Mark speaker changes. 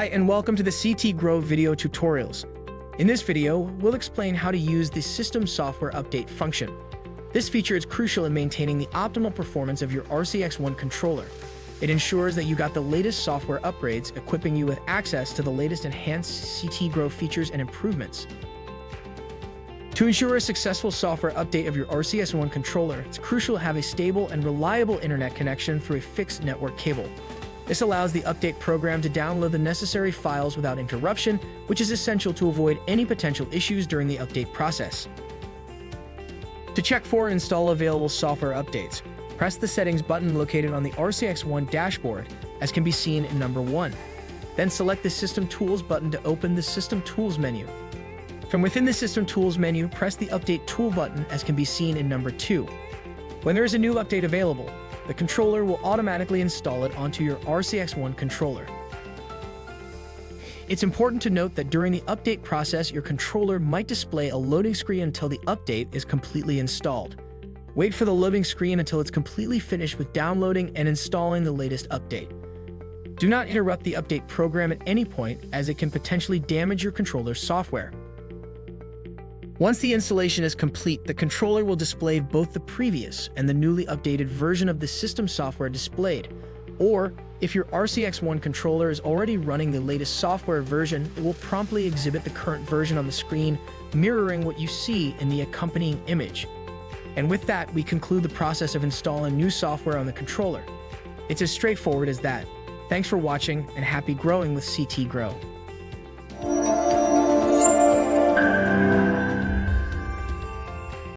Speaker 1: Hi, and welcome to the CTgrow video tutorials. In this video, we'll explain how to use the System Software Update function. This feature is crucial in maintaining the optimal performance of your RCX-1 controller. It ensures that you got the latest software upgrades, equipping you with access to the latest enhanced CTgrow features and improvements. To ensure a successful software update of your RCX-1 controller, it's crucial to have a stable and reliable internet connection through a fixed network cable. This allows the update program to download the necessary files without interruption, which is essential to avoid any potential issues during the update process. To check for and install available software updates, press the Settings button located on the RCX-1 dashboard, as can be seen in number 1. Then select the System Tools button to open the System Tools menu. From within the System Tools menu, press the Update Tool button, as can be seen in number 2. When there is a new update available, the controller will automatically install it onto your RCX-1 controller. It's important to note that during the update process, your controller might display a loading screen until the update is completely installed. Wait for the loading screen until it's completely finished with downloading and installing the latest update. Do not interrupt the update program at any point, as it can potentially damage your controller's software. Once the installation is complete, the controller will display both the previous and the newly updated version of the system software displayed. Or, if your RCX-1 controller is already running the latest software version, it will promptly exhibit the current version on the screen, mirroring what you see in the accompanying image. And with that, we conclude the process of installing new software on the controller. It's as straightforward as that. Thanks for watching, and happy growing with CTgrow.